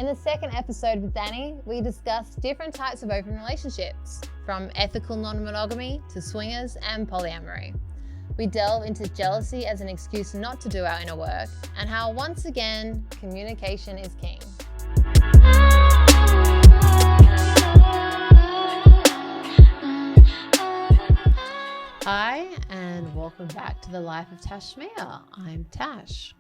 In the second episode with Danny, we discussed different types of open relationships, from ethical non-monogamy to swingers and polyamory. We delve into jealousy as an excuse not to do our inner work, and how, once again, communication is king. Hi, and welcome back to the Life of Tashmia. I'm Tash.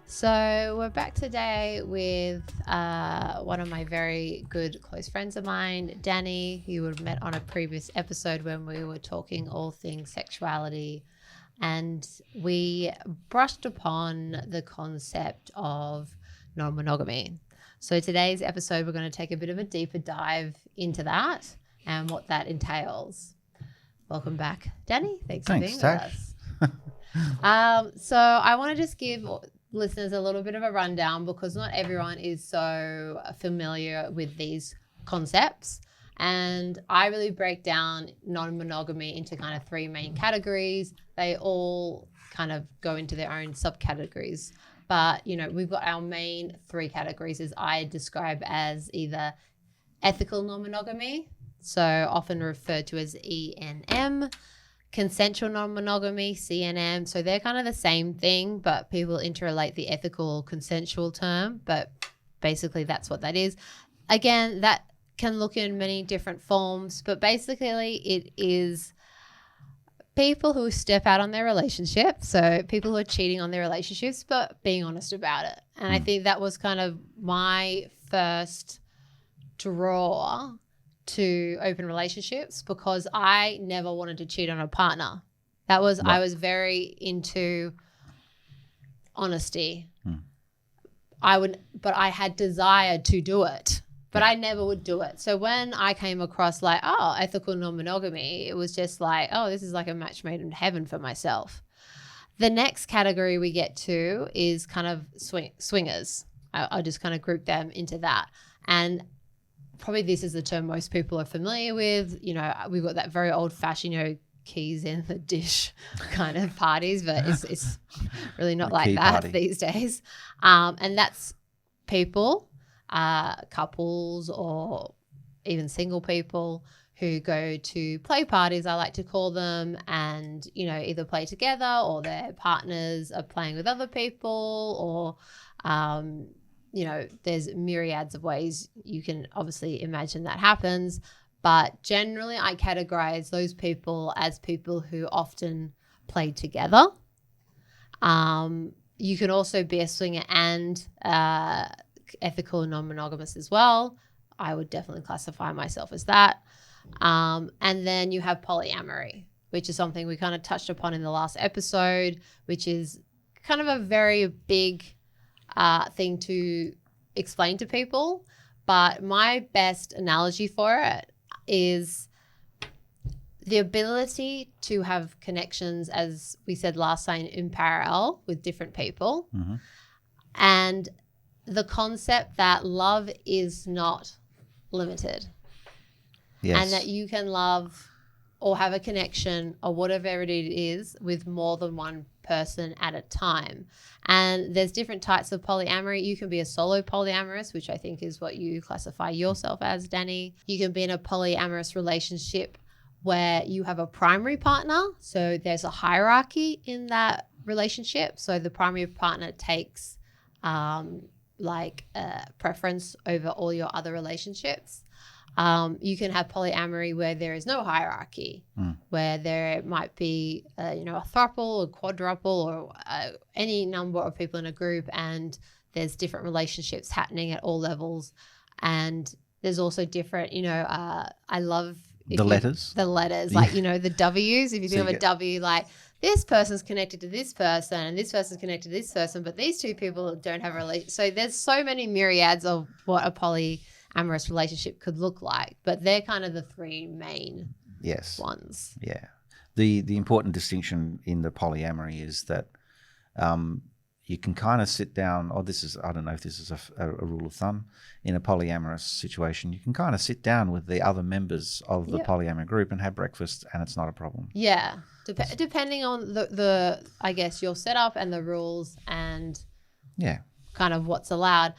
So we're back today with one of my very good close friends of mine, Danny, who you would have met on a previous episode when we were talking all things sexuality. And we brushed upon the concept of non-monogamy. So today's episode, we're going to take a bit of a deeper dive into that and what that entails. Welcome back, Danny. Thanks for being with us. So I want to just give listeners a little bit of a rundown, because not everyone is so familiar with these concepts. And I really break down non-monogamy into kind of three main categories. They all kind of go into their own subcategories. But, you know, we've got our main three categories, as I describe as either ethical non-monogamy, so often referred to as ENM, consensual non-monogamy, CNM. So they're kind of the same thing, but people interrelate the ethical consensual term, but basically that's what that is. Again, that can look in many different forms, but basically it is people who step out on their relationships, so people who are cheating on their relationships but being honest about it. And I think that was kind of my first draw to open relationships, because I never wanted to cheat on a partner. That was I was very into honesty. But I had desire to do it, but I never would do it. So when I came across ethical non-monogamy, it was just like, this is like a match made in heaven for myself. The next category we get to is kind of swingers. I'll just kind of group them into that. And probably this is the term most people are familiar with. You know, we've got that very old-fashioned, keys in the dish kind of parties, but it's really not like that party these days. And that's people, couples or even single people who go to play parties, I like to call them, and, you know, either play together or their partners are playing with other people, or you know, there's myriads of ways you can obviously imagine that happens. But generally I categorize those people as people who often play together. You can also be a swinger and ethical non-monogamous as well. I would definitely classify myself as that. And then you have polyamory, which is something we kind of touched upon in the last episode, which is kind of a very big thing to explain to people. But my best analogy for it is the ability to have connections, as we said last time, in parallel with different people. And the concept that love is not limited. Yes. And that you can love or have a connection or whatever it is with more than one person at a time. And there's different types of polyamory. You can be a solo polyamorous, which I think is what you classify yourself as, Danny. You can be in a polyamorous relationship where you have a primary partner. So there's a hierarchy in that relationship. So the primary partner takes preference over all your other relationships. You can have polyamory where there is no hierarchy, where there might be, a throuple, a quadruple, or any number of people in a group, and there's different relationships happening at all levels. And there's also different, I love the letters, like, the W's. If you think of a W, like this person's connected to this person and this person's connected to this person, but these two people don't have a relationship. So there's so many myriads of what a polyamorous relationship could look like, but they're kind of the three main ones. Yeah. The important distinction in the polyamory is that you can kind of sit down, I don't know if this is a rule of thumb, in a polyamorous situation, you can kind of sit down with the other members of the polyamory group and have breakfast, and it's not a problem. Yeah. Depending on the I guess, your setup and the rules and kind of what's allowed.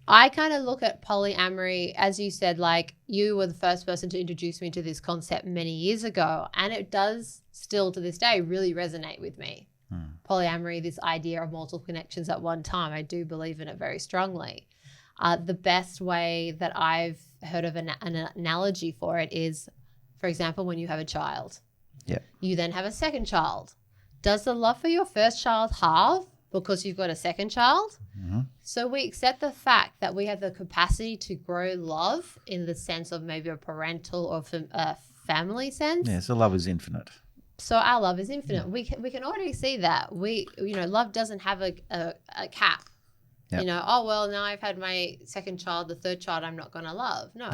I kind of look at polyamory, as you said, like you were the first person to introduce me to this concept many years ago, and it does still to this day really resonate with me. Polyamory, this idea of multiple connections at one time, I do believe in it very strongly. The best way that I've heard of an analogy for it is, for example, when you have a child, you then have a second child. Does the love for your first child halve because you've got a second child? So we accept the fact that we have the capacity to grow love in the sense of maybe a parental or family sense. Yeah, so love is infinite. So our love is infinite. We can already see that. Love doesn't have a cap. Yep. Oh, well, now I've had my second child, the third child I'm not going to love. No,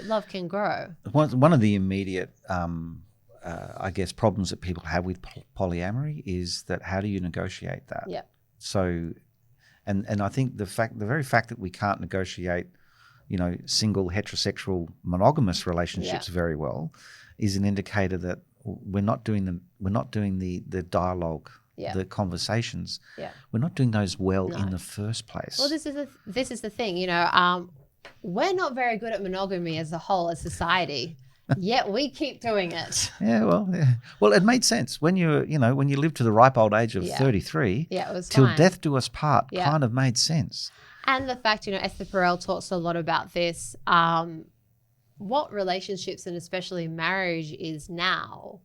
love can grow. One of the immediate, I guess, problems that people have with polyamory is that how do you negotiate that? Yeah. So, and I think the very fact that we can't negotiate, single heterosexual monogamous relationships very well, is an indicator that we're not doing the dialogue, the conversations. Yeah. We're not doing those well in the first place. Well, this is the thing. We're not very good at monogamy as a whole, as society. Yet we keep doing it. Well, it made sense when you live to the ripe old age of 33. Yeah, it was till fine. death do us part. Kind of made sense. And the fact, Esther Perel talks a lot about this. What relationships and especially marriage is now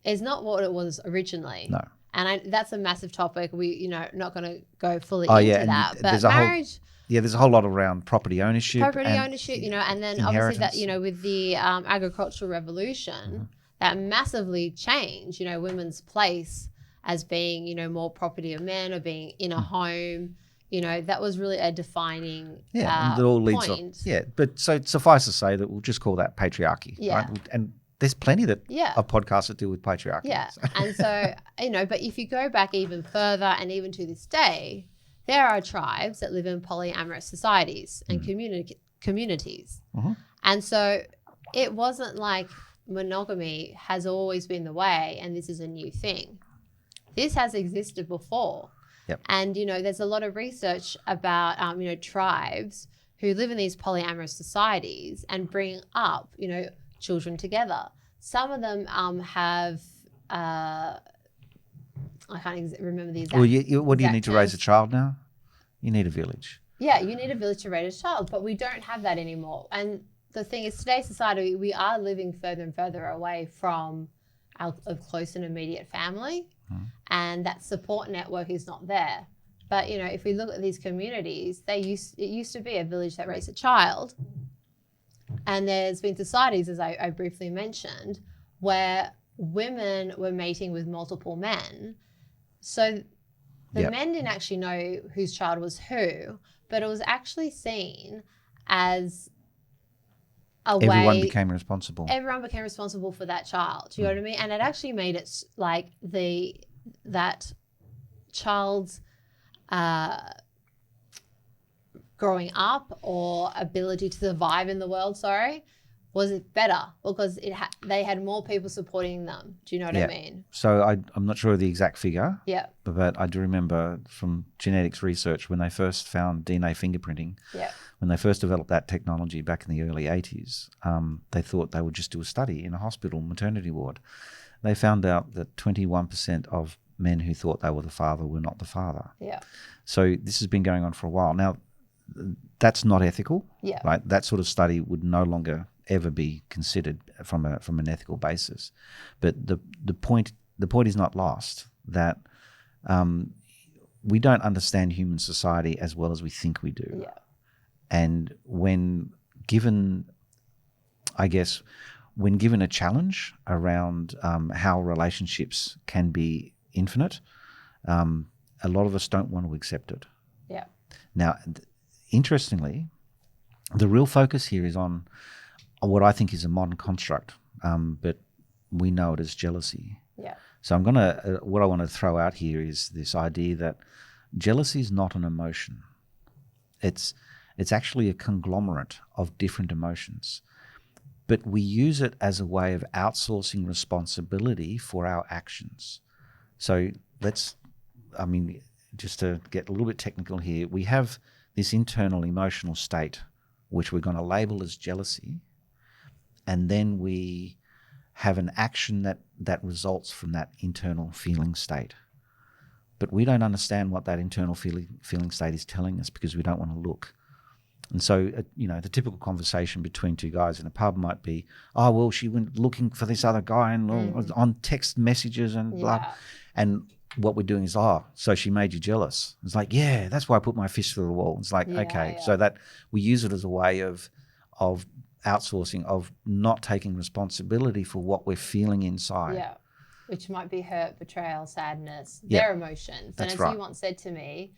is not what it was originally. No. And that's a massive topic. We, not going to go fully into that. But marriage. There's a whole lot around property ownership. And then obviously that, with the agricultural revolution, that massively changed, women's place as being, more property of men or being in a home. That was really a defining and it all leads point. But so suffice to say that we'll just call that patriarchy, right? And there's plenty of podcasts that deal with patriarchy. Yeah, and so, but if you go back even further and even to this day, there are tribes that live in polyamorous societies and communities. And so it wasn't like monogamy has always been the way and this is a new thing. This has existed before. Yep. And, there's a lot of research about, tribes who live in these polyamorous societies and bring up, children together. Some of them have, I can't remember the exact. Well, what do you need to raise a child now? You need a village. Yeah, you need a village to raise a child, but we don't have that anymore. And the thing is, today's society, we are living further and further away from our close and immediate family. And that support network is not there. But, if we look at these communities, it used to be a village that raised a child. And there's been societies, as I briefly mentioned, where women were mating with multiple men. So the men didn't actually know whose child was who, but it was actually seen as everyone became responsible. Everyone became responsible for that child. Do you know what I mean? And it actually made it like that child's growing up or ability to survive in the world, was it better because they had more people supporting them. Do you know what I mean? So I'm not sure of the exact figure. Yeah. But I do remember from genetics research when they first found DNA fingerprinting. Yeah. When they first developed that technology back in the early 80s, they thought they would just do a study in a hospital maternity ward. They found out that 21% of men who thought they were the father were not the father. Yeah. So this has been going on for a while. Now, that's not ethical. Yeah. Right? That sort of study would no longer ever be considered from an ethical basis. But the point is not lost that we don't understand human society as well as we think we do. Yeah. And when given a challenge around how relationships can be infinite, a lot of us don't want to accept it. Yeah. Now, interestingly, the real focus here is on what I think is a modern construct, but we know it as jealousy. Yeah. So what I want to throw out here is this idea that jealousy is not an emotion. It's actually a conglomerate of different emotions, but we use it as a way of outsourcing responsibility for our actions. So just to get a little bit technical here, we have this internal emotional state, which we're going to label as jealousy, and then we have an action that results from that internal feeling state. But we don't understand what that internal feeling state is telling us because we don't want to look. And so, the typical conversation between two guys in a pub might be, oh, well, she went looking for this other guy and on text messages and blah. And what we're doing is, so she made you jealous. It's like, yeah, that's why I put my fist through the wall. It's like, so that we use it as a way of outsourcing, of not taking responsibility for what we're feeling inside. Yeah. Which might be hurt, betrayal, sadness, their emotions. That's and as you once said to me,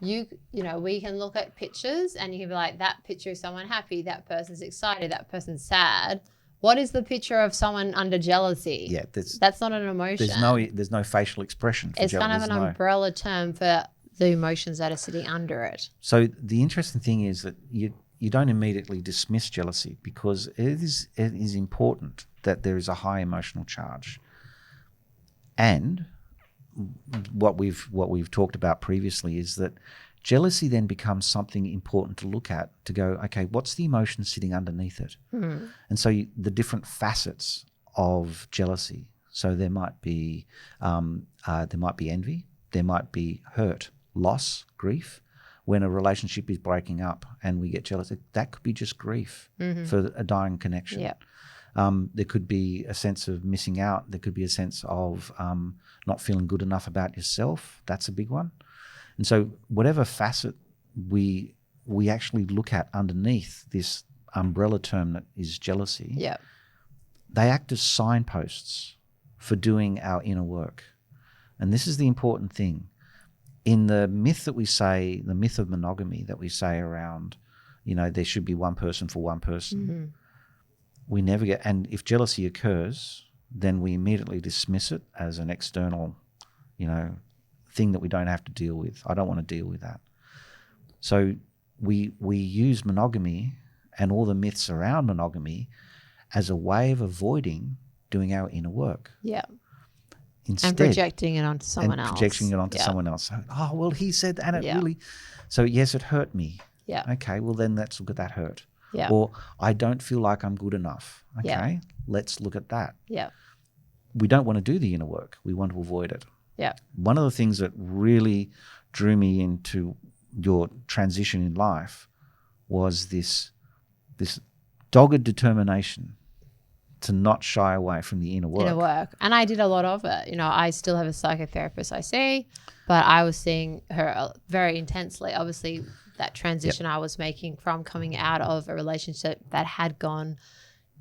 we can look at pictures and you can be like, that picture is someone happy, that person's excited, that person's sad. What is the picture of someone under jealousy? Yeah, that's not an emotion. There's no facial expression for it's jealousy. Kind of an umbrella term for the emotions that are sitting under it. So the interesting thing is that you don't immediately dismiss jealousy because it is important that there is a high emotional charge. And what we've talked about previously is that jealousy then becomes something important to look at, to go, okay, what's the emotion sitting underneath it? And so the different facets of jealousy. So there might be envy, there might be hurt, loss, grief. When a relationship is breaking up and we get jealous, that could be just grief for a dying connection. Yeah. There could be a sense of missing out. There could be a sense of not feeling good enough about yourself. That's a big one. And so whatever facet we actually look at underneath this umbrella term that is jealousy, they act as signposts for doing our inner work. And this is the important thing. In the myth that we say, the myth of monogamy that we say around, there should be one person for one person, we never get, and if jealousy occurs, then we immediately dismiss it as an external, thing that we don't have to deal with. I don't want to deal with that. So we use monogamy and all the myths around monogamy as a way of avoiding doing our inner work. Yeah. Instead, and projecting it onto someone else. Projecting it onto someone else. So, oh, well, he said that, and it really... So, yes, it hurt me. Yeah. Okay, well, then let's look at that hurt. Yeah. Or, I don't feel like I'm good enough. Okay, let's look at that. Yeah. We don't want to do the inner work. We want to avoid it. Yeah. One of the things that really drew me into your transition in life was this dogged determination to not shy away from the inner work. And I did a lot of it. I still have a psychotherapist I see, but I was seeing her very intensely. Obviously, that transition I was making from coming out of a relationship that had gone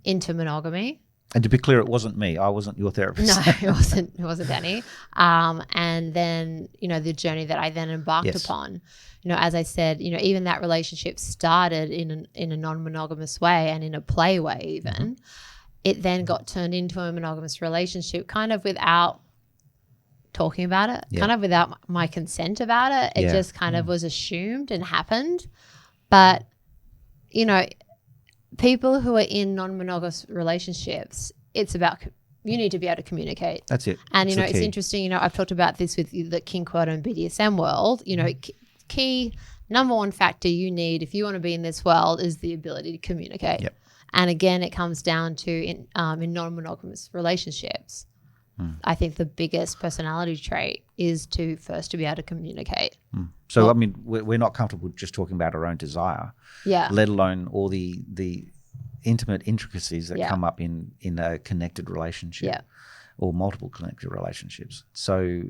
into monogamy. And to be clear, it wasn't me. I wasn't your therapist. No, it wasn't Danny. And then, the journey that I then embarked upon. As I said, even that relationship started in a non-monogamous way and in a play way even. Mm-hmm. It then got turned into a monogamous relationship kind of without talking about it, kind of without my consent about it. It just kind of was assumed and happened. But, people who are in non-monogamous relationships, it's about you need to be able to communicate. That's it. And, it's interesting, I've talked about this with the kink world and BDSM world. Key number one factor you need if you want to be in this world is the ability to communicate. Yep. And again, it comes down to in non-monogamous relationships. I think the biggest personality trait is to be able to communicate. So, we're not comfortable just talking about our own desire, let alone all the intimate intricacies that come up in a connected relationship or multiple connected relationships. So,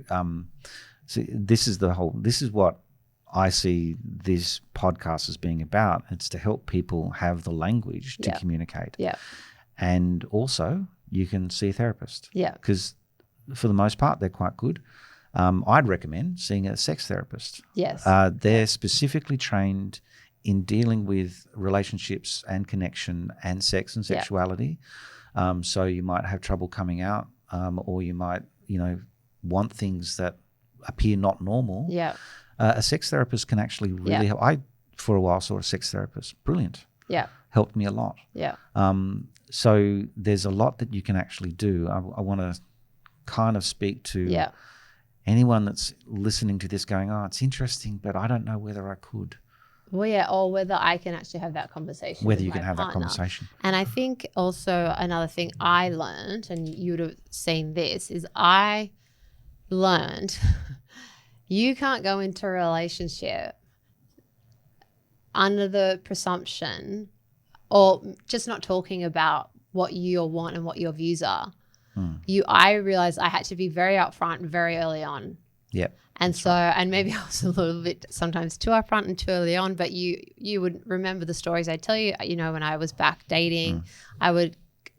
this is what I see this podcast as being about. It's to help people have the language to communicate. Yeah. And also, you can see a therapist. Yeah. Because for the most part, they're quite good. I'd recommend seeing a sex therapist. Yes. They're specifically trained in dealing with relationships and connection and sex and sexuality. So you might have trouble coming out, or you might, want things that appear not normal. Yeah. A sex therapist can actually really help. I, for a while, saw a sex therapist. Brilliant. Yeah. Helped me a lot. Yeah. So there's a lot that you can actually do. I want to kind of speak to anyone that's listening to this going, oh, it's interesting, but I don't know whether I could. Well, yeah, or whether I can actually have that conversation. Whether with you my can have that partner. conversation. And I think also another thing I learned, and you would have seen this, is I learned you can't go into a relationship under the presumption or just not talking about what you want and what your views are. I realized I had to be very upfront very early on. Yep. And so, and maybe I was a little bit sometimes too upfront and too early on, but you would remember the stories I tell you, when I was back dating, I would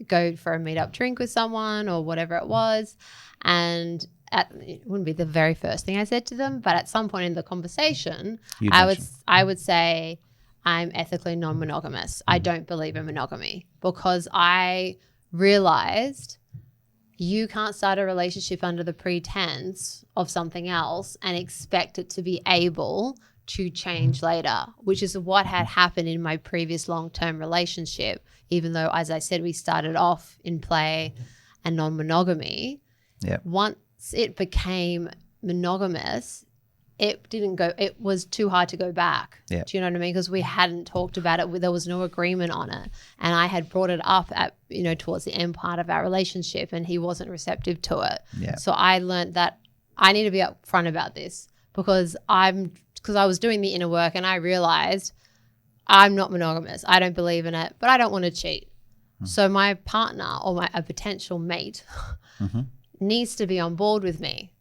go for a meet-up drink with someone or whatever it was. And it wouldn't be the very first thing I said to them, but at some point in the conversation, I would say, I'm ethically non-monogamous. I don't believe in monogamy, because I realized you can't start a relationship under the pretense of something else and expect it to be able to change later, which is what had happened in my previous long-term relationship. Even though, as I said, we started off in play and non-monogamy. Yep. Once it became monogamous, it was too hard to go back. Yeah. Do you know what I mean? Because we hadn't talked about it. There was no agreement on it. And I had brought it up at, towards the end part of our relationship, and he wasn't receptive to it. Yeah. So I learned that I need to be upfront about this, because I was doing the inner work, and I realized I'm not monogamous. I don't believe in it, but I don't want to cheat. So my partner or a potential mate needs to be on board with me.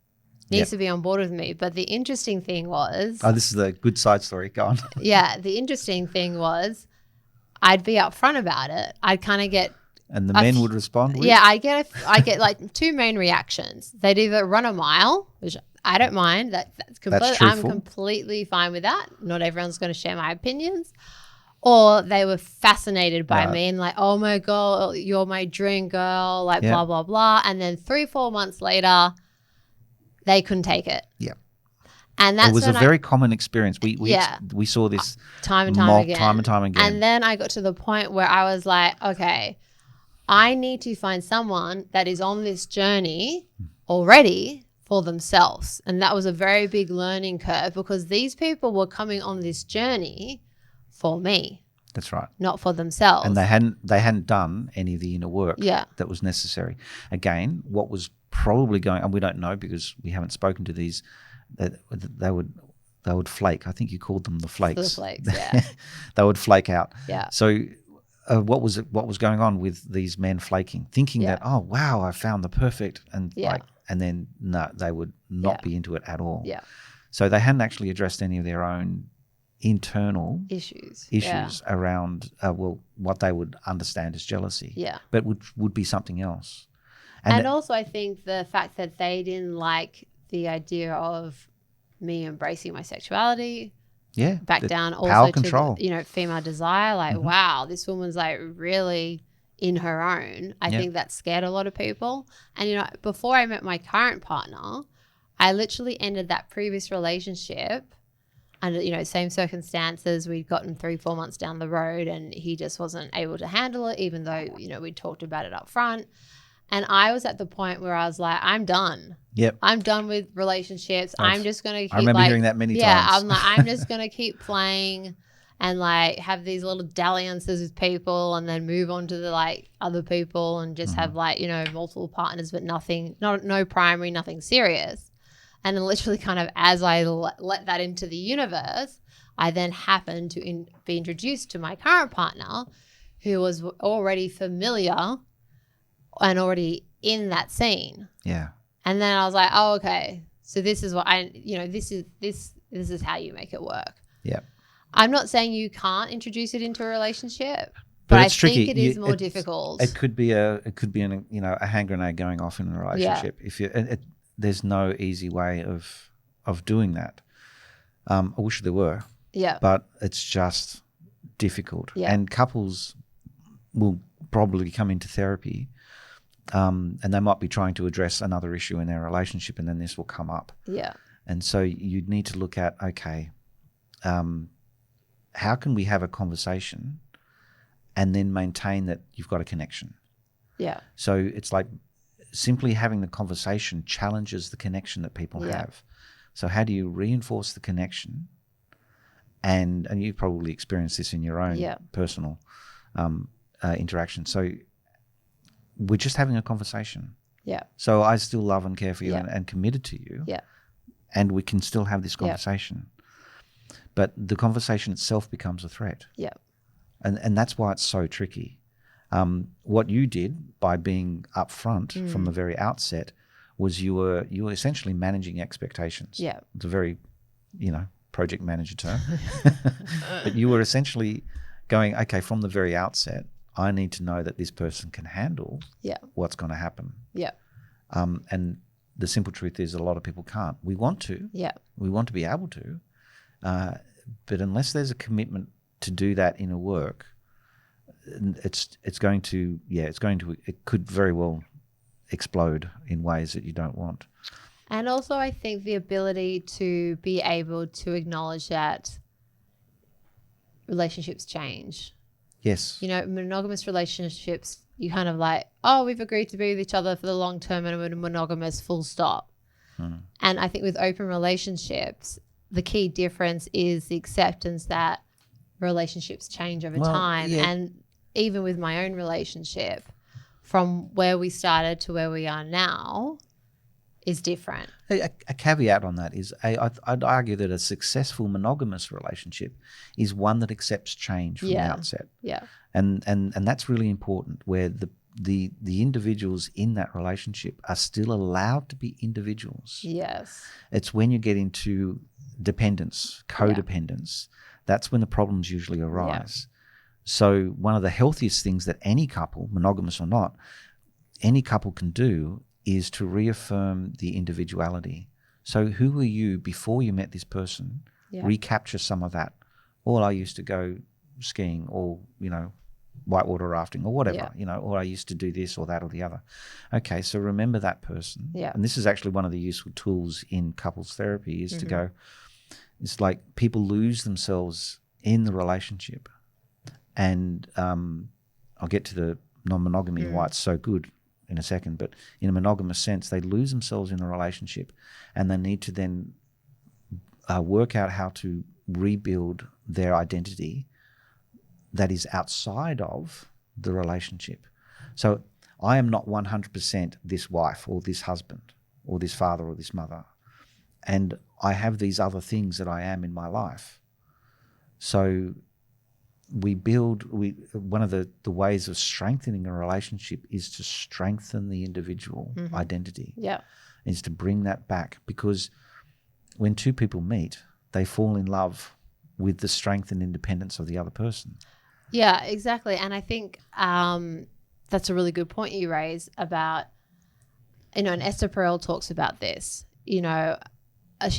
But the interesting thing was... Oh, this is the good side story. Go on. Yeah. The interesting thing was I'd be upfront about it. I'd kind of get... And the men would respond with? Yeah, I get like two main reactions. They'd either run a mile, which I don't mind. That's completely... I'm completely fine with that. Not everyone's going to share my opinions. Or they were fascinated by me and like, oh my God, you're my dream girl, like blah, blah, blah. And then 3-4 months later... they couldn't take it. Yeah. And that's it was a very common experience. We saw this time and time again. And then I got to the point where I was like, okay, I need to find someone that is on this journey already for themselves. And that was a very big learning curve, because these people were coming on this journey for me. That's right. Not for themselves. And they hadn't done any of the inner work that was necessary. Again, what was probably going, and we don't know because we haven't spoken to these, they would flake. I think you called them the flakes. The flakes, yeah. They would flake out. Yeah. So what was going on with these men flaking, thinking that, oh wow, I found the perfect, and and then no, they would not be into it at all. Yeah. So they hadn't actually addressed any of their own internal issues around what they would understand as jealousy. Yeah. But would be something else. And also I think the fact that they didn't like the idea of me embracing my sexuality. Yeah. Back down also power to control. The, female desire. Like, wow, this woman's like really in her own. I think that scared a lot of people. And, before I met my current partner, I literally ended that previous relationship under, same circumstances. We'd gotten 3-4 months down the road, and he just wasn't able to handle it, even though, we talked about it up front. And I was at the point where I was like, I'm done. Yep. I'm done with relationships. I'm just going to keep I remember hearing that many times. Yeah, I'm like, I'm just going to keep playing and like have these little dalliances with people, and then move on to the like other people, and just have like, multiple partners, but no primary, nothing serious. And then literally kind of as I let that into the universe, I then happened to be introduced to my current partner, who was already familiar and already in that scene. Yeah. And then I was like, oh, okay. So this is what this is how you make it work. Yeah. I'm not saying you can't introduce it into a relationship, but I think it is more difficult. It could be a hand grenade going off in a relationship. Yeah. There's no easy way of doing that. I wish there were. Yeah. But it's just difficult. Yeah. And couples will probably come into therapy, and they might be trying to address another issue in their relationship, and then this will come up. Yeah. And so you need to look at, okay, how can we have a conversation and then maintain that you've got a connection? Yeah. So it's like simply having the conversation challenges the connection that people have. So how do you reinforce the connection and you probably experienced this in your own personal interaction. So we're just having a conversation. Yeah. So I still love and care for you and committed to you. Yeah. And we can still have this conversation. But the conversation itself becomes a threat. Yeah. And that's why it's so tricky. What you did by being upfront from the very outset was you were essentially managing expectations. Yeah. It's a very, project manager term. But you were essentially going, okay, from the very outset, I need to know that this person can handle what's going to happen. Yeah. And the simple truth is a lot of people can't. We want to. Yeah. We want to be able to. But unless there's a commitment to do that inner work, it could very well explode in ways that you don't want. And also I think the ability to be able to acknowledge that relationships change. Yes. Monogamous relationships, you kind of like, oh, we've agreed to be with each other for the long term and we're monogamous, full stop. And I think with open relationships, the key difference is the acceptance that relationships change over time. Yeah. And even with my own relationship, from where we started to where we are now is different. A caveat on that is I'd argue that a successful monogamous relationship is one that accepts change from the outset. Yeah. And that's really important, where the individuals in that relationship are still allowed to be individuals. Yes. It's when you get into dependence, codependence, that's when the problems usually arise. Yeah. So one of the healthiest things that any couple, monogamous or not, any couple can do is to reaffirm the individuality. So who were you before you met this person? Yeah. Recapture some of that. Or I used to go skiing, or, whitewater rafting, or whatever, or I used to do this or that or the other. Okay, so remember that person. Yeah. And this is actually one of the useful tools in couples therapy is to go, it's like people lose themselves in the relationship. And I'll get to the non-monogamy and why it's so good in a second, but in a monogamous sense, they lose themselves in the relationship and they need to then work out how to rebuild their identity that is outside of the relationship. So I am not 100% this wife or this husband or this father or this mother. And I have these other things that I am in my life. So one of the ways of strengthening a relationship is to strengthen the individual identity. Yeah. Is to bring that back, because when two people meet, they fall in love with the strength and independence of the other person. Yeah, exactly. And I think that's a really good point you raise about, and Esther Perel talks about this, she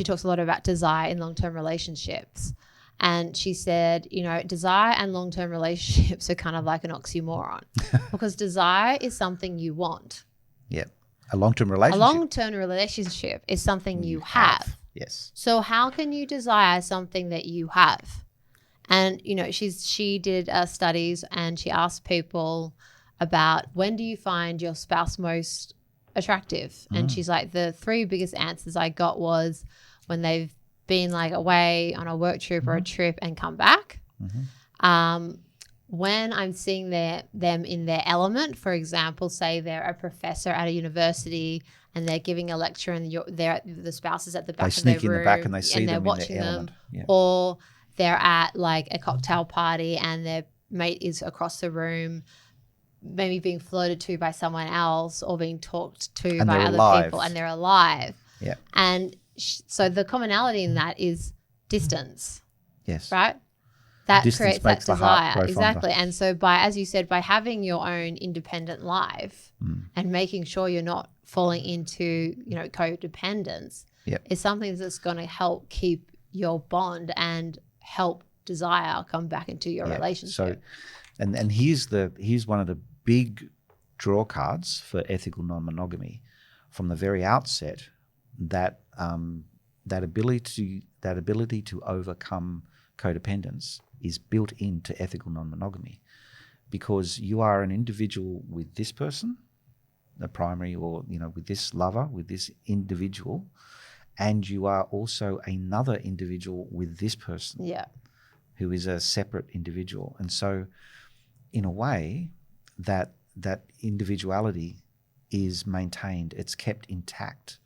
talks a lot about desire in long-term relationships. And she said, desire and long-term relationships are kind of like an oxymoron because desire is something you want. Yeah. A long-term relationship. A long-term relationship is something you have. Yes. So how can you desire something that you have? And, she did studies and she asked people about when do you find your spouse most attractive? And she's like, the three biggest answers I got was when they've been like away on a work trip or a trip and come back. When I'm seeing them in their element, for example, say they're a professor at a university and they're giving a lecture and the spouse is at the back of their room. They sneak in the back and they see them in their element. Yeah. Or they're at like a cocktail party and their mate is across the room, maybe being flirted to by someone else or being talked to by other people, and they're alive. Yeah. And so the commonality in that is distance. Yes. Right? That distance creates makes that the heart desire. grow fonder. Exactly. And so as you said, by having your own independent life and making sure you're not falling into, codependence is something that's going to help keep your bond and help desire come back into your relationship. So, and here's one of the big draw cards for ethical non-monogamy from the very outset, that ability to overcome codependence is built into ethical non-monogamy, because you are an individual with this person, the primary, or with this lover, with this individual, and you are also another individual with this person. Yeah. who is a separate individual. And so in a way that individuality is maintained, it's kept intact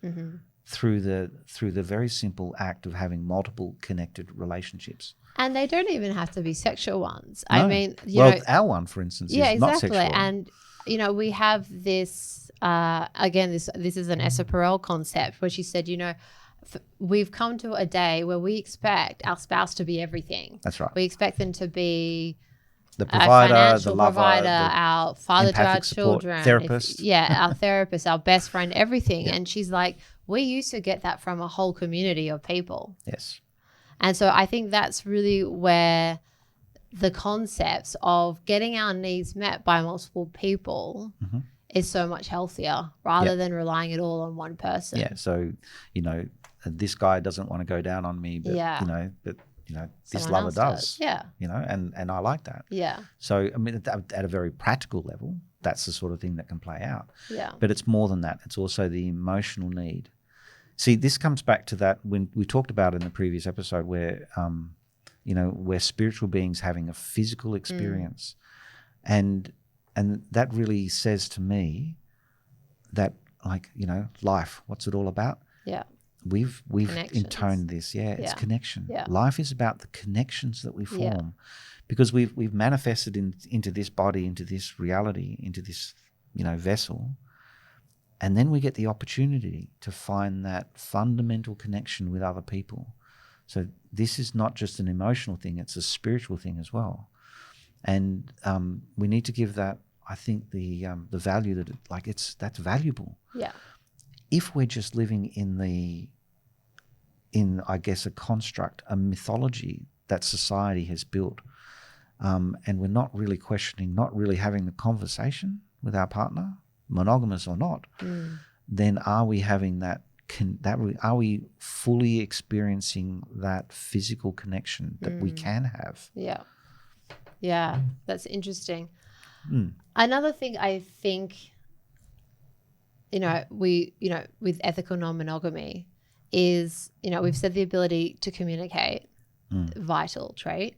through the very simple act of having multiple connected relationships. And they don't even have to be sexual ones. No. I mean, our one, for instance, is not sexual. And we have this again. This is an Esther Perel concept where she said, we've come to a day where we expect our spouse to be everything. That's right. We expect them to be the provider, financial the lover, provider, our father to our support, children, therapist. Our therapist, our best friend, everything. Yeah. And she's like, we used to get that from a whole community of people. Yes. And so I think that's really where the concepts of getting our needs met by multiple people is so much healthier rather than relying it all on one person. Yeah. So, this guy doesn't want to go down on me, but, this lover does. Yeah. And I like that. Yeah. So, I mean, at a very practical level, that's the sort of thing that can play out. Yeah. But it's more than that. It's also the emotional need. See, this comes back to that when we talked about in the previous episode where, we're spiritual beings having a physical experience. And that really says to me that, life, what's it all about? Yeah. We've intoned this. Yeah, it's connection. Yeah. Life is about the connections that we form because we've manifested into this body, into this reality, into this, vessel. And then we get the opportunity to find that fundamental connection with other people. So this is not just an emotional thing, it's a spiritual thing as well. And we need to give that, I think, the value that that's valuable. Yeah. If we're just living in I guess a construct, a mythology that society has built, and we're not really questioning, not really having the conversation with our partner, monogamous or not, then are we having are we fully experiencing that physical connection that we can have? Yeah. Yeah, that's interesting. Another thing I think, with ethical non-monogamy is, we've said the ability to communicate, vital trait.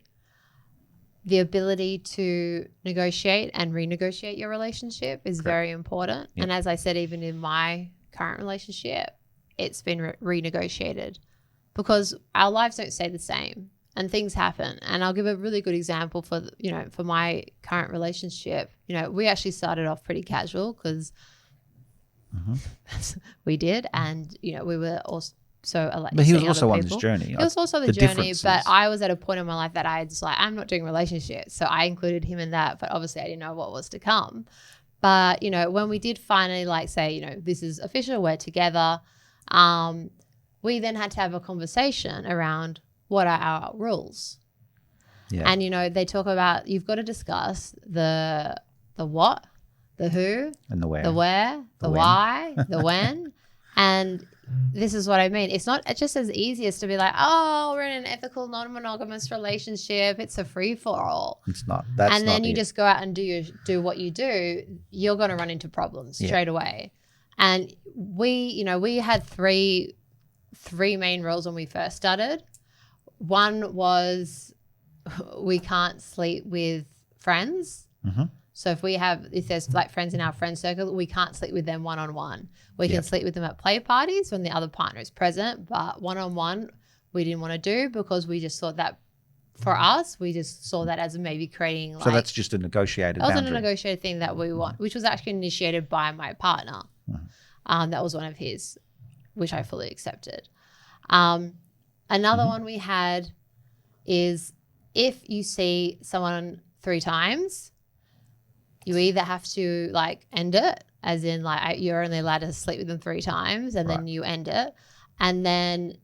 The ability to negotiate and renegotiate your relationship is very important. Yep. And as I said, even in my current relationship, it's been renegotiated because our lives don't stay the same and things happen. And I'll give a really good example for my current relationship. We actually started off pretty casual because we did. And, we were also but he was also on this journey. He was also the journey, but I was at a point in my life that I just I'm not doing relationships. So I included him in that, but obviously I didn't know what was to come. But, when we did finally say, this is official, we're together, we then had to have a conversation around what are our rules. Yeah. And, they talk about you've got to discuss the what, the who, and the where, the why, the when. And this is what I mean. It's not just as easy as to be like, oh, we're in an ethical, non-monogamous relationship. It's a free-for-all. It's not. That's and then not you it. just go out and do what you do. You're going to run into problems straight away. And we had three main rules when we first started. One was we can't sleep with friends. Mm-hmm. So if there's friends in our friend circle, we can't sleep with them one-on-one. We can sleep with them at play parties when the other partner is present, but one-on-one we didn't want to do because we just thought that for us, we just saw that as maybe creating So that's just a negotiated boundary. That was a negotiated thing that we want, which was actually initiated by my partner. Mm-hmm. That was one of his, which I fully accepted. Another one we had is if you see someone 3 times, you either have to end it, as in you're only allowed to sleep with them 3 times, and then you end it. And then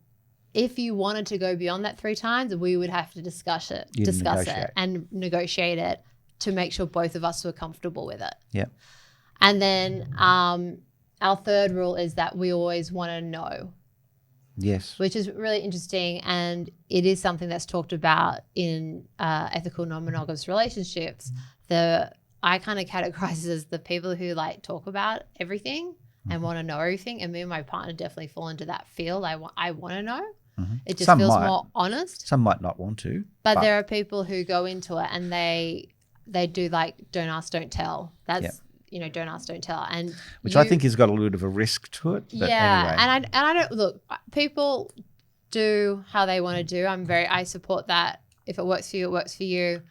if you wanted to go beyond that 3 times, we would have to discuss it and negotiate it to make sure both of us were comfortable with it. Yeah. And then our third rule is that we always want to know. Yes. Which is really interesting, and it is something that's talked about in ethical non-monogamous relationships. I kind of categorize it as the people who talk about everything and want to know everything. And me and my partner definitely fall into that field. I want to know. It just Some feels might. more honest. Some might not want to. But there are people who go into it and they do like don't ask, don't tell. That's don't ask, don't tell, and which I think has got a little bit of a risk to it. But anyway. and I don't look. People do how they want to do. I support that. If it works for you, it works for you.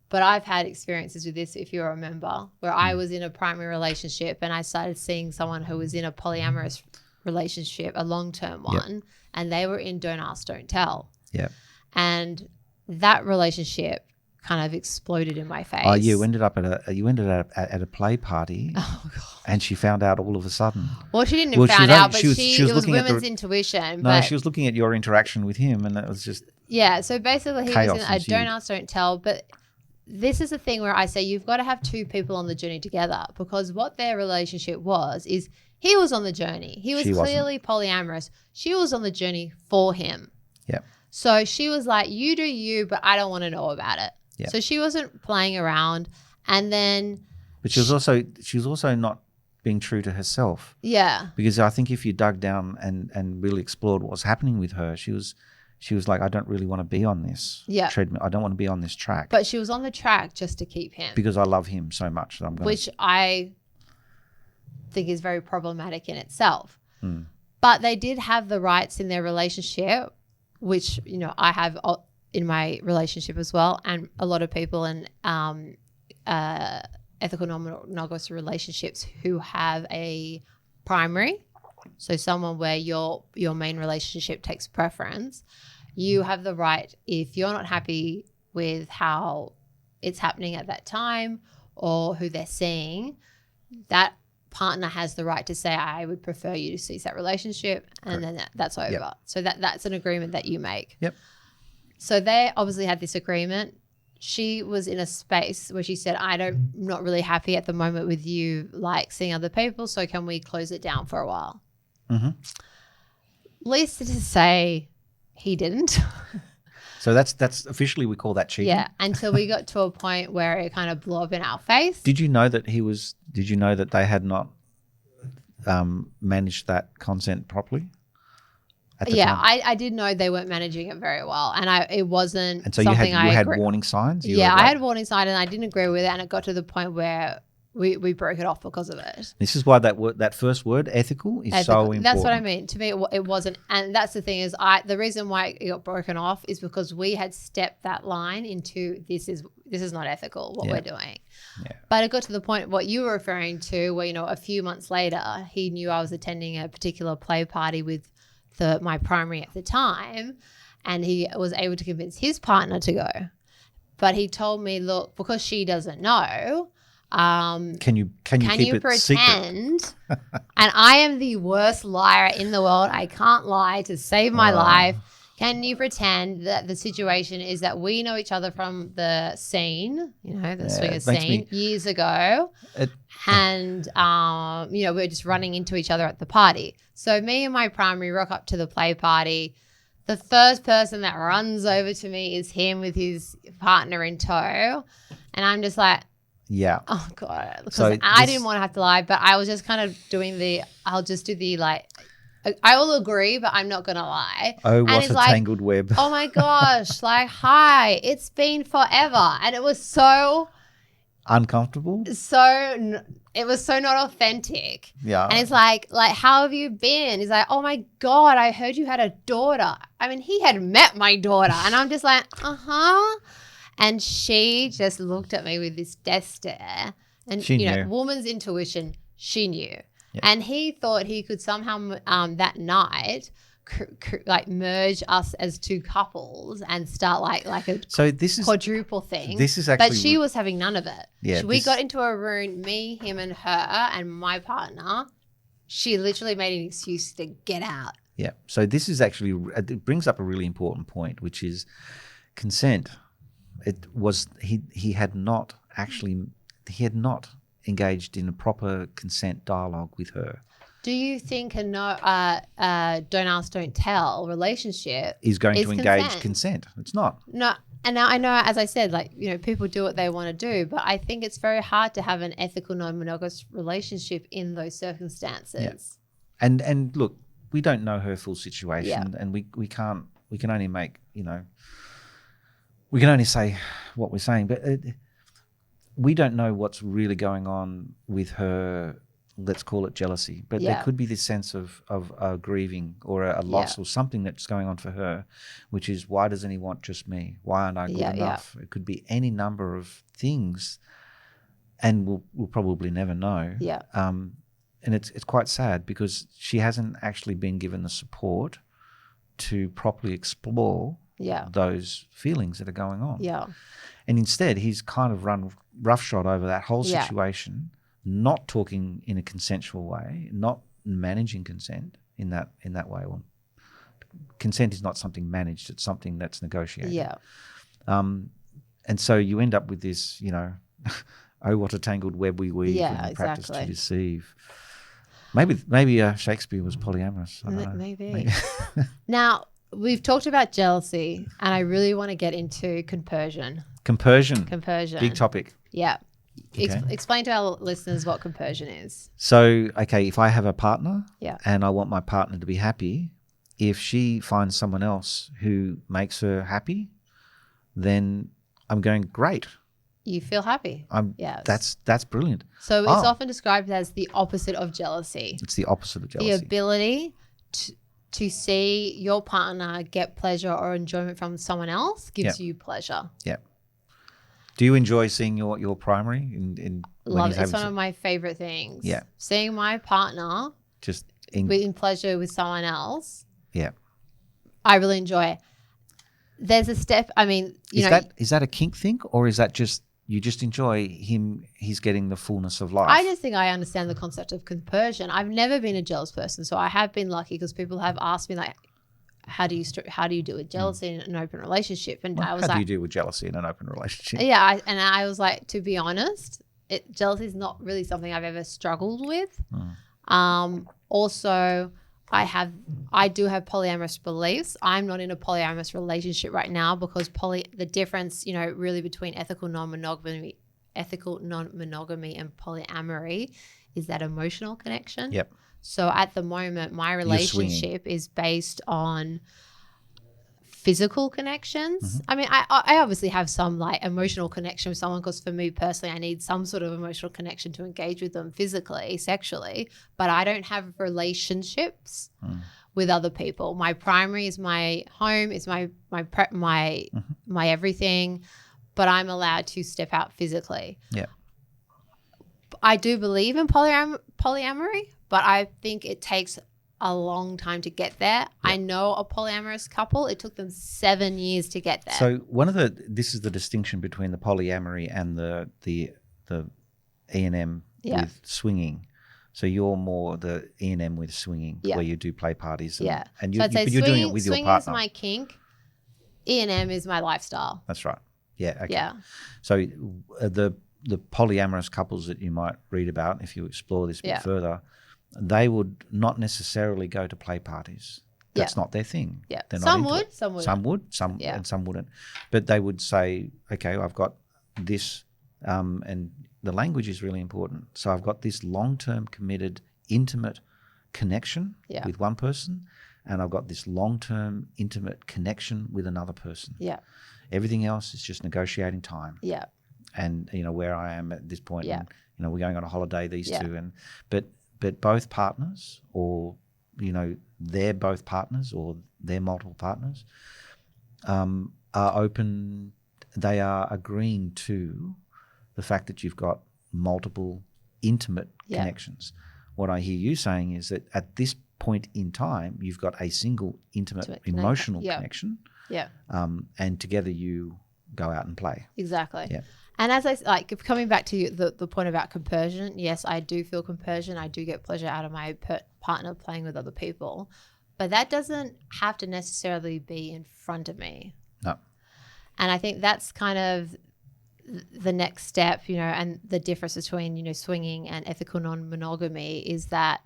But I've had experiences with this, if you remember, where I was in a primary relationship and I started seeing someone who was in a polyamorous relationship, a long-term one, and they were in don't ask, don't tell. Yeah. And that relationship kind of exploded in my face. Oh, you ended up at a play party. Oh, God. And she found out all of a sudden. Well, she didn't find out, but it was women's at intuition. No, she was looking at your interaction with him, and it was just so basically he was in a don't ask, don't tell, but this is the thing where I say you've got to have two people on the journey together, because what their relationship is he was on the journey. He was clearly polyamorous. She was on the journey for him. Yeah. So she was like, you do you, but I don't want to know about it. Yeah. So she wasn't playing around. And then But she was also not being true to herself. Yeah. Because I think if you dug down and really explored what was happening with her, she was like, I don't really want to be on this treadmill. I don't want to be on this track. But she was on the track just to keep him. Because I love him so much. That which I think is very problematic in itself. But they did have the rights in their relationship, which, I have in my relationship as well. And a lot of people in ethical non-monogamous relationships who have a primary, so someone where your main relationship takes preference, you have the right, if you're not happy with how it's happening at that time or who they're seeing, that partner has the right to say, I would prefer you to cease that relationship, and then that's over. Yep. So that's an agreement that you make. Yep. So they obviously had this agreement. She was in a space where she said, I'm not really happy at the moment with you like seeing other people, so can we close it down for a while? Mm-hmm. Least to say he didn't. So that's officially, we call that cheating. Yeah, until we got to a point where it kind of blew up in our face. Did you know that they had not managed that consent properly? Yeah, I did know they weren't managing it very well, and it wasn't. And so something you had warning signs. I had warning signs, and I didn't agree with it, and it got to the point where we broke it off because of it. This is why that first word, ethical, is so important. That's what I mean. To me, it wasn't, and that's the thing is, the reason why it got broken off is because we had stepped that line into this is not ethical what we're doing. Yeah. But it got to the point what you were referring to, where a few months later he knew I was attending a particular play party with my primary at the time, and he was able to convince his partner to go. But he told me, look, because she doesn't know, can you keep it pretend secret? And I am the worst liar in the world. I can't lie to save my life. Can you pretend that the situation is that we know each other from the scene, the swinger scene years ago, and we're just running into each other at the party. So me and my primary rock up to the play party. The first person that runs over to me is him with his partner in tow, and I'm just like, yeah. Oh God, because I didn't want to have to lie, but I was just kind of doing I'll just do the like. I will agree, but I'm not going to lie. Oh, what a tangled web. Oh, my gosh. Like, hi, it's been forever. And it was so uncomfortable. It was so not authentic. Yeah. And it's like, how have you been? He's like, oh, my God, I heard you had a daughter. I mean, he had met my daughter. And I'm just like, uh-huh. And she just looked at me with this death stare. And, she knew. Woman's intuition, she knew. And he thought he could somehow that night merge us as two couples and start like a quadruple thing. This is actually, but she was having none of it. Yeah, we got into a room, me, him, and her, and my partner. She literally made an excuse to get out. Yeah. So this is actually, it brings up a really important point, which is consent. It was he had not engaged in a proper consent dialogue with her. Do you think don't ask, don't tell relationship is going to engage consent? It's not. No, and now I know, as I said, people do what they want to do, but I think it's very hard to have an ethical non-monogamous relationship in those circumstances. Yeah. And look, we don't know her full situation, and we can't we can only make, we can only say what we're saying, but we don't know what's really going on with her. Let's call it jealousy, but there could be this sense of grieving or a loss or something that's going on for her, which is, why doesn't he want just me? Why aren't I good enough? It could be any number of things, and we'll probably never know. Yeah. And it's quite sad because she hasn't actually been given the support to properly explore those feelings that are going on. Yeah. And instead, he's kind of run roughshod over that whole situation, not talking in a consensual way, not managing consent in that way. Well, consent is not something managed; it's something that's negotiated. Yeah. And so you end up with this, oh, what a tangled web we weave, and practice to deceive. Maybe Shakespeare was polyamorous. I don't know. Maybe. Now, we've talked about jealousy, and I really want to get into compersion. Compersion. Big topic. Yeah. Okay. Explain to our listeners what compersion is. So, okay, if I have a partner and I want my partner to be happy, if she finds someone else who makes her happy, then I'm going, great. You feel happy. That's brilliant. So it's often described as the opposite of jealousy. It's the opposite of jealousy. The ability to see your partner get pleasure or enjoyment from someone else gives you pleasure. Yeah. Do you enjoy seeing your primary? In Love it. It's one of my favorite things. Yeah. Seeing my partner just in pleasure with someone else. Yeah. I really enjoy it. There's a step, is that a kink thing, or is that just you just enjoy he's getting the fullness of life? I just think I understand the concept of compersion. I've never been a jealous person, so I have been lucky because people have asked me, like, how do you deal with jealousy in an open relationship? And I was like, how do you deal with jealousy in an open relationship? Yeah, I was like, to be honest, jealousy is not really something I've ever struggled with. Also, I do have polyamorous beliefs. I'm not in a polyamorous relationship right now because the difference, really between ethical non-monogamy and polyamory is that emotional connection. Yep. So at the moment, my relationship is based on physical connections. I mean, I obviously have some like emotional connection with someone because for me personally, I need some sort of emotional connection to engage with them physically, sexually, but I don't have relationships with other people. My primary is my home, is my everything, but I'm allowed to step out physically. Yeah. I do believe in polyamory, but I think it takes a long time to get there. Yep. I know a polyamorous couple, it took them 7 years to get there. So this is the distinction between the polyamory and the E&M with swinging. So you're more the E&M with swinging, where you do play parties. And you're doing it with your partner. Swinging is my kink. E&M is my lifestyle. That's right. Yeah. Okay. Yeah. So the polyamorous couples that you might read about, if you explore this a bit further, they would not necessarily go to play parties. That's not their thing. Yeah. Some would, and some wouldn't. But they would say, okay, I've got this, and the language is really important. So I've got this long-term committed, intimate connection with one person, and I've got this long-term, intimate connection with another person. Yeah. Everything else is just negotiating time. Yeah. And, where I am at this point, and, we're going on a holiday, these two, but both partners, or they're both partners, or they're multiple partners, are open. They are agreeing to the fact that you've got multiple intimate connections. What I hear you saying is that at this point in time, you've got a single intimate emotional connection. Yeah. And together you go out and play. Exactly. Yeah. And as coming back to the point about compersion, yes, I do feel compersion. I do get pleasure out of my partner playing with other people, but that doesn't have to necessarily be in front of me. No. And I think that's kind of the next step, and the difference between, swinging and ethical non-monogamy is that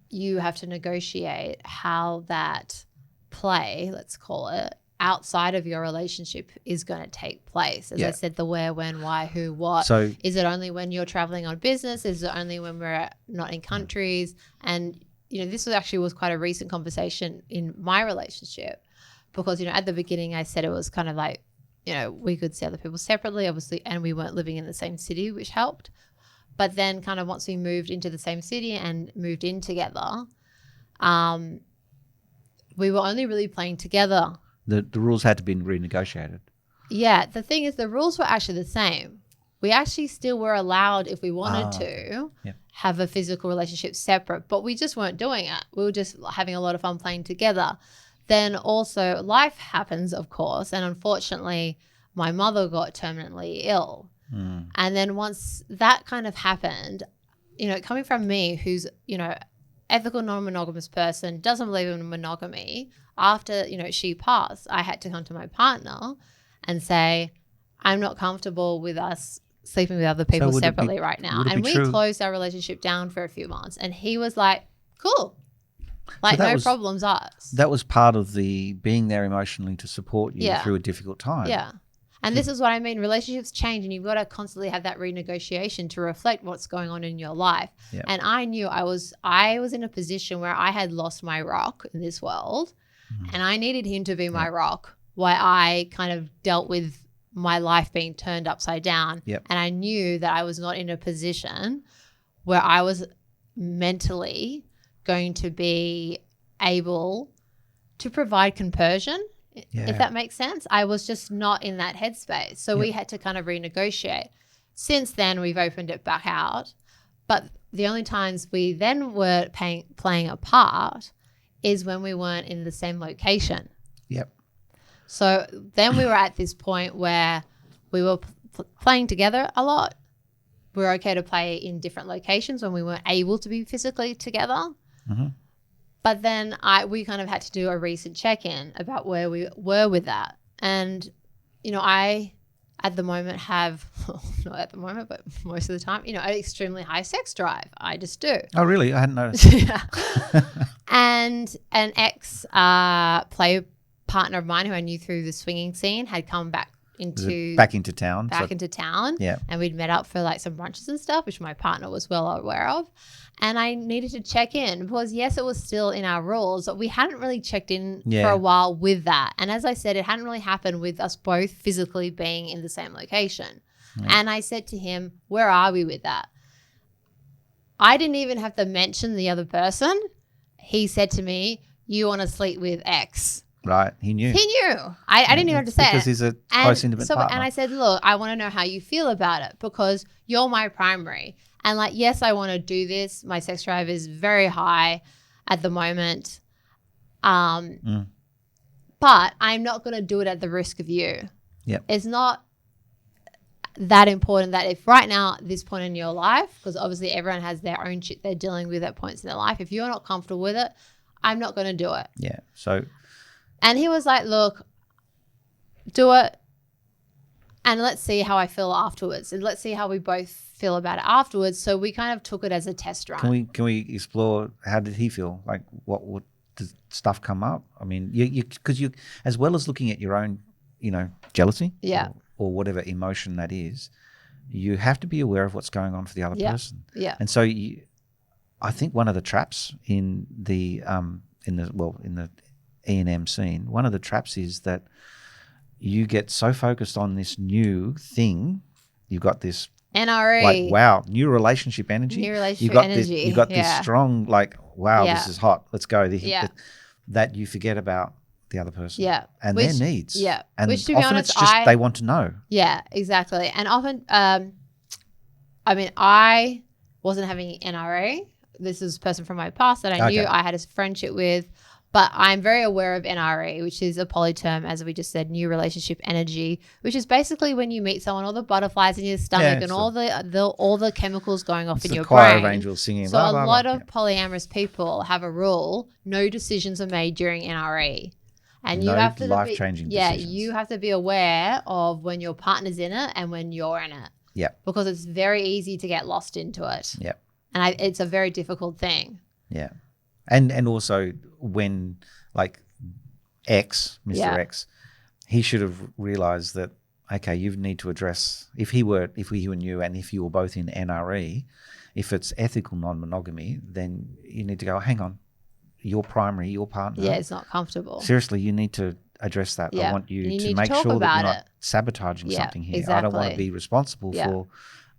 you have to negotiate how that play, let's call it, outside of your relationship is going to take place. As I said, the where, when, why, who, what. So, is it only when you're traveling on business? Is it only when we're not in countries? And, this was quite a recent conversation in my relationship, because, at the beginning I said it was kind of like, we could see other people separately, obviously, and we weren't living in the same city, which helped. But then kind of once we moved into the same city and moved in together, we were only really playing together. The rules had to be renegotiated. Yeah. The thing is, the rules were actually the same. We actually still were allowed, if we wanted to, have a physical relationship separate, but we just weren't doing it. We were just having a lot of fun playing together. Then also life happens, of course, and unfortunately my mother got terminally ill. And then once that kind of happened, coming from me, who's, ethical non-monogamous person, doesn't believe in monogamy, after, she passed, I had to come to my partner and say, I'm not comfortable with us sleeping with other people separately right now. And we closed our relationship down for a few months. And he was like, cool. Like, no problems us. That was part of the being there emotionally to support you through a difficult time. Yeah. And this is what I mean. Relationships change, and you've got to constantly have that renegotiation to reflect what's going on in your life. Yeah. And I knew I was in a position where I had lost my rock in this world, and I needed him to be my rock while I kind of dealt with my life being turned upside down. Yep. And I knew that I was not in a position where I was mentally going to be able to provide compersion. If that makes sense. I was just not in that headspace. So we had to kind of renegotiate. Since then, we've opened it back out. But the only times we then were playing apart is when we weren't in the same location. Yep. So then we were at this point where we were playing together a lot. We were okay to play in different locations when we weren't able to be physically together. Mm-hmm. But then we kind of had to do a recent check-in about where we were with that. And, I at the moment have, not at the moment, but most of the time, an extremely high sex drive. I just do. Oh, really? I hadn't noticed. And an play partner of mine who I knew through the swinging scene had come back into town. Yeah. And we'd met up for like some brunches and stuff, which my partner was well aware of. And I needed to check in because, yes, it was still in our rules, but we hadn't really checked in for a while with that. And as I said, it hadn't really happened with us both physically being in the same location. Yeah. And I said to him, where are we with that? I didn't even have to mention the other person. He said to me, you want to sleep with X. Right. He knew. I didn't even have to say it. Because he's a close, intimate partner. And I said, look, I want to know how you feel about it because you're my primary. And like, yes, I want to do this. My sex drive is very high at the moment. But I'm not going to do it at the risk of you. Yep. It's not that important that if right now at this point in your life, because obviously everyone has their own shit they're dealing with at points in their life. If you're not comfortable with it, I'm not going to do it. Yeah. So. And he was like, look, do it and let's see how I feel afterwards. And let's see how we both feel about it afterwards. So we kind of took it as a test run. Can we explore how did he feel? Like what did stuff come up? I mean, because you as well as looking at your own, jealousy or whatever emotion that is, you have to be aware of what's going on for the other person. Yeah. And so I think one of the traps in the E&M scene, one of the traps is that you get so focused on this new thing. You've got this NRE, like wow, new relationship energy. You've got this strong like wow, this is hot. Let's go. That you forget about the other person. Yeah, and their needs. Yeah, and which to be often honest, it's just they want to know. Yeah, exactly. And often, I wasn't having NRE. This is a person from my past that I knew I had a friendship with. But I'm very aware of NRE, which is a poly term, as we just said, new relationship energy, which is basically when you meet someone, all the butterflies in your stomach and all the chemicals going off in your brain. Choir of angels singing. So a lot of polyamorous people have a rule: no decisions are made during NRE, and you have to life-changing decisions. you have to be aware of when your partner's in it and when you're in it. Yeah, because it's very easy to get lost into it. Yeah, and it's a very difficult thing. Yeah. And also when like Mr. X, he should have realized that, okay, you need to address, if he were you and if you were both in NRE, if it's ethical non-monogamy, then you need to go, hang on, your partner, Yeah, it's not comfortable. seriously, you need to address that. Yeah. I want you And you to need to make talk sure that about you're not it. sabotaging Yeah, something here. I don't want to exactly. be responsible Yeah. for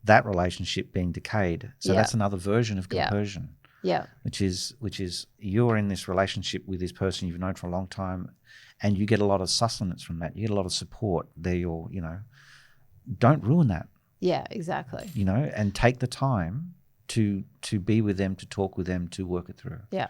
that relationship being decayed. So Yeah. that's another version of Yeah. compersion. Yeah. Which is you're in this relationship with this person you've known for a long time, and you get a lot of sustenance from that. You get a lot of support. They're your, don't ruin that. Yeah, exactly. And take the time to be with them, to talk with them, to work it through. Yeah.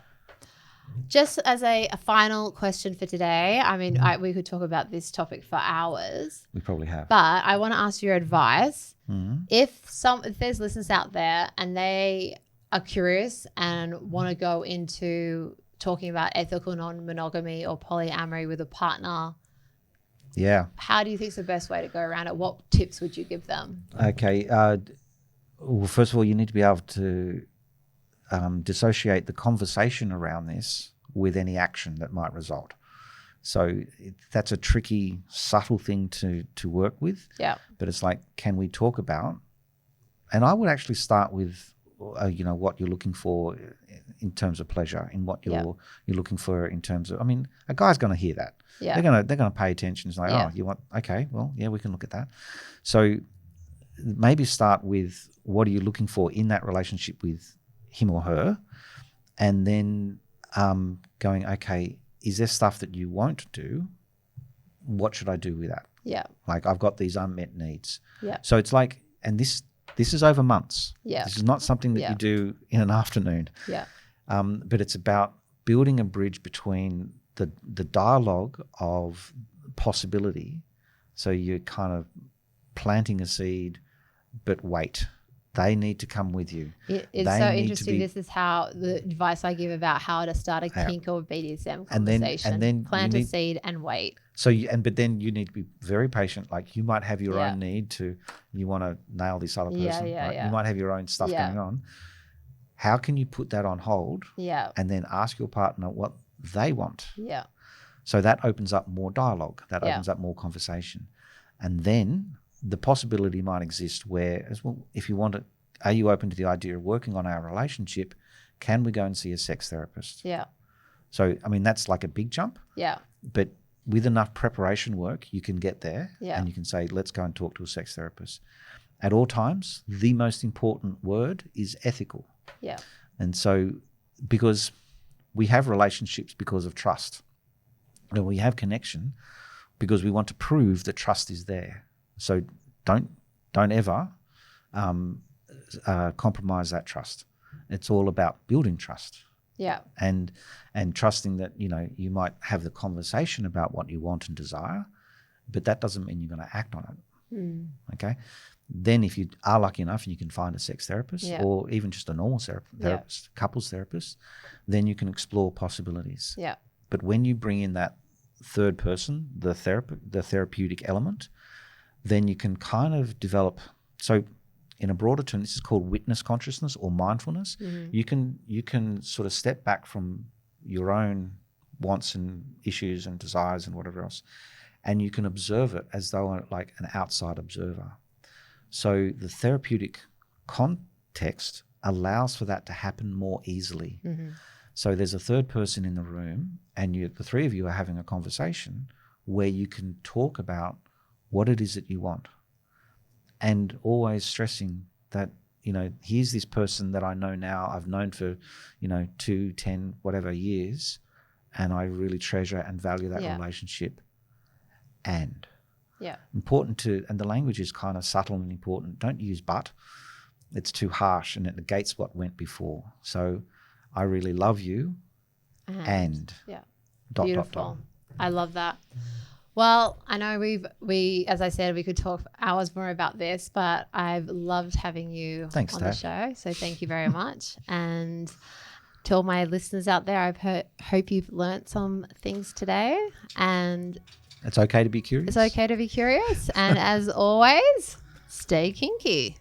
Just as a final question for today, I mean, we could talk about this topic for hours. We probably have. But I want to ask your advice. Mm-hmm. If there's listeners out there and they are curious and want to go into talking about ethical non-monogamy or polyamory with a partner, how do you think is the best way to go around it? What tips would you give them? Okay. Well, first of all, you need to be able to dissociate the conversation around this with any action that might result. So that's a tricky, subtle thing to work with. Yeah. But it's like, can we talk about? And I would actually start with, what you're looking for in terms of pleasure, in what you're looking for in terms of. I mean, a guy's going to hear that. Yeah. They're gonna pay attention. It's like, oh, you want? Okay, well, yeah, we can look at that. So maybe start with what are you looking for in that relationship with him or her, and then going, okay, is there stuff that you won't do? What should I do with that? Yeah. Like, I've got these unmet needs. Yeah. So it's like, and this is over months. Yeah. This is not something that you do in an afternoon. Yeah. But it's about building a bridge between the dialogue of possibility. So you're kind of planting a seed, but wait. They need to come with you. It's so interesting. This is how the advice I give about how to start a kink or BDSM conversation. And then plant a seed and wait. So but then you need to be very patient. Like, you might have your own need you want to nail this other person. You might have your own stuff going on. How can you put that on hold? Yeah. And then ask your partner what they want. Yeah. So that opens up more dialogue. That opens up more conversation. And then the possibility might exist where, as well, if you want to, are you open to the idea of working on our relationship? Can we go and see a sex therapist? Yeah. So, I mean, that's like a big jump. Yeah. But with enough preparation work, you can get there. Yeah. And you can say, let's go and talk to a sex therapist. At all times, the most important word is ethical. Yeah. And so, because we have relationships because of trust, and we have connection because we want to prove that trust is there. So don't ever compromise that trust. It's all about building trust. Yeah. And trusting that, you might have the conversation about what you want and desire, but that doesn't mean you're going to act on it. Mm. Okay. Then if you are lucky enough and you can find a sex therapist or even just a normal therapist, couples therapist, then you can explore possibilities. Yeah. But when you bring in that third person, the therapeutic element, then you can kind of develop. So in a broader term, this is called witness consciousness or mindfulness. Mm-hmm. You can sort of step back from your own wants and issues and desires and whatever else, and you can observe it as though like an outside observer. So the therapeutic context allows for that to happen more easily. Mm-hmm. So there's a third person in the room, and the three of you are having a conversation where you can talk about what it is that you want, and always stressing that, here's this person that I know now, I've known for, 2, 10, whatever years, and I really treasure and value that relationship. And important and the language is kind of subtle and important. Don't use but. It's too harsh and it negates what went before. So I really love you and Beautiful. I love that. Well, I know we as I said, we could talk for hours more about this, but I've loved having you on the show. So thank you very much. And to all my listeners out there, I hope you've learnt some things today. And it's okay to be curious. It's okay to be curious. And as always, stay kinky.